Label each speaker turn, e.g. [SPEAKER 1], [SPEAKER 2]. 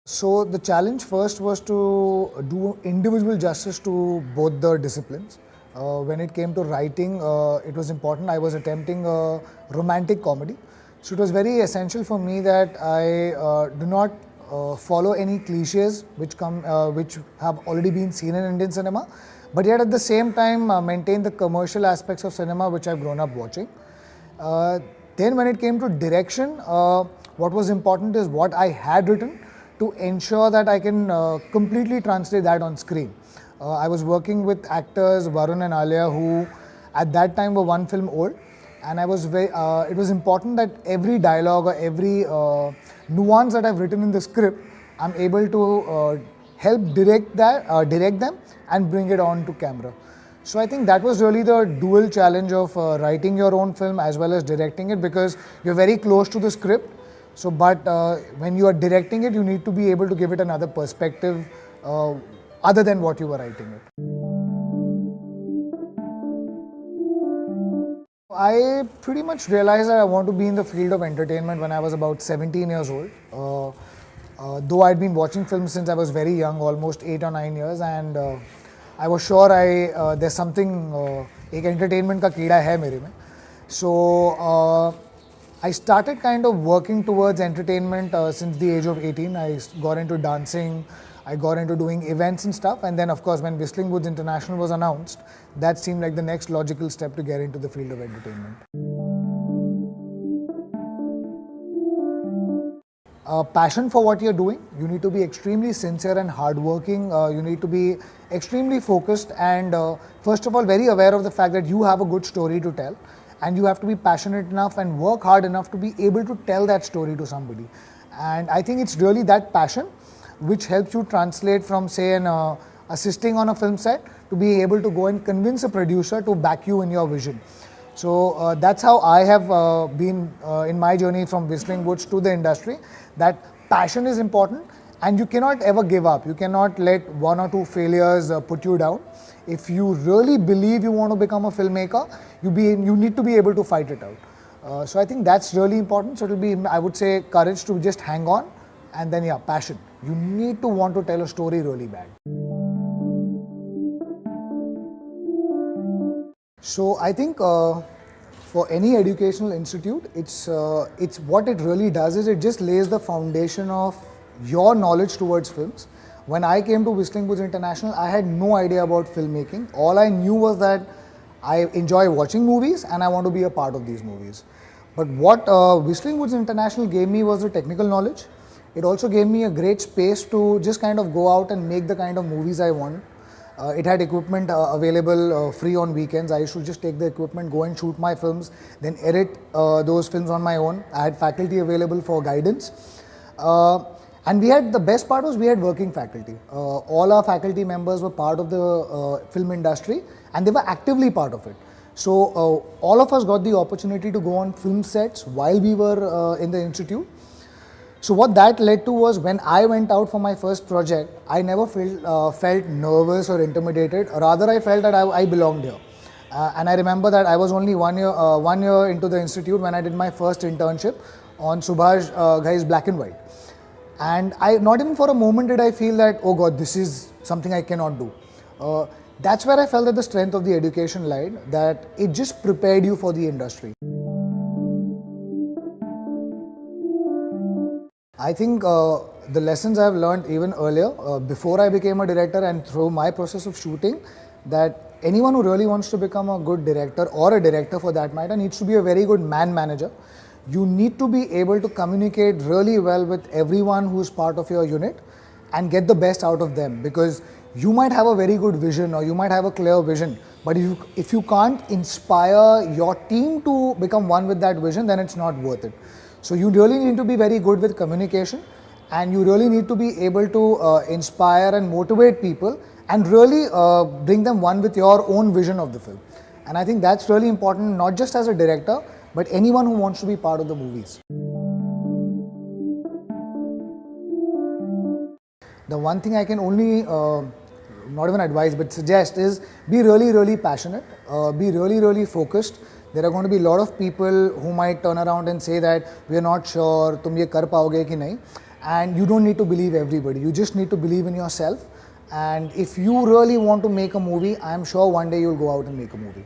[SPEAKER 1] So the challenge first was to do individual justice to both the disciplines. When it came to writing, it was important. I was attempting a romantic comedy, so it was very essential for me that I do not follow any cliches which have already been seen in Indian cinema, but yet at the same time maintain the commercial aspects of cinema which I've grown up watching. Then when it came to direction, what was important is what I had written to ensure that I can completely translate that on screen. I was working with actors Varun and Alia who at that time were one film old, and it was important that every dialogue or every nuance that I've written in the script, I'm able to help direct them and bring it on to camera. So I think that was really the dual challenge of writing your own film as well as directing it, because you're very close to the script. So, but when you are directing it, you need to be able to give it another perspective other than what you were writing it. I pretty much realized that I want to be in the field of entertainment when I was about 17 years old. Though I'd been watching films since I was very young, almost 8 or 9 years, and I was sure there's something एक entertainment का कीड़ा है मेरे में. So I started kind of working towards entertainment since the age of 18. I got into dancing, I got into doing events and stuff, and then of course when Whistling Woods International was announced, that seemed like the next logical step to get into the field of entertainment. Passion for what you're doing. You need to be extremely sincere and hardworking. You need to be extremely focused and first of all very aware of the fact that you have a good story to tell, and you have to be passionate enough and work hard enough to be able to tell that story to somebody. And I think it's really that passion which helps you translate from, say, assisting on a film set to be able to go and convince a producer to back you in your vision. So that's how I have been in my journey from Whistling Woods to the industry, that passion is important and you cannot ever give up. You cannot let one or two failures put you down. If you really believe you want to become a filmmaker, you need to be able to fight it out. So I think that's really important. So it'll be, I would say, courage to just hang on, and then passion. You need to want to tell a story really bad. So I think for any educational institute, it's what it really does is it just lays the foundation of your knowledge towards films. When I came to Whistling Woods International, I had no idea about filmmaking. All I knew was that I enjoy watching movies and I want to be a part of these movies. But what Whistling Woods International gave me was the technical knowledge. It also gave me a great space to just kind of go out and make the kind of movies I want. It had equipment available free on weekends. I used to just take the equipment, go and shoot my films, then edit those films on my own. I had faculty available for guidance. And we had, the best part was we had working faculty. All our faculty members were part of the film industry and they were actively part of it. So all of us got the opportunity to go on film sets while we were in the institute. So what that led to was when I went out for my first project, I never felt nervous or intimidated. Rather, I felt that I belonged here. And I remember that I was only 1 year into the institute when I did my first internship on Subhash Ghai's Black and White. And not even for a moment did I feel that, oh God, this is something I cannot do. That's where I felt that the strength of the education lied, that it just prepared you for the industry. I think the lessons I've learned even earlier, before I became a director and through my process of shooting, that anyone who really wants to become a good director, or a director for that matter, needs to be a very good man manager. You need to be able to communicate really well with everyone who's part of your unit and get the best out of them, because you might have a very good vision or you might have a clear vision, but if you can't inspire your team to become one with that vision, then it's not worth it. So you really need to be very good with communication, and you really need to be able to inspire and motivate people and really bring them one with your own vision of the film. And I think that's really important, not just as a director, but anyone who wants to be part of the movies. The one thing I can only, not even advise, but suggest is be really, really passionate, be really, really focused. There are going to be a lot of people who might turn around and say that we are not sure, tum ye kar paoge ki nahi. and you don't need to believe everybody. You just need to believe in yourself. And if you really want to make a movie, I am sure one day you'll go out and make a movie.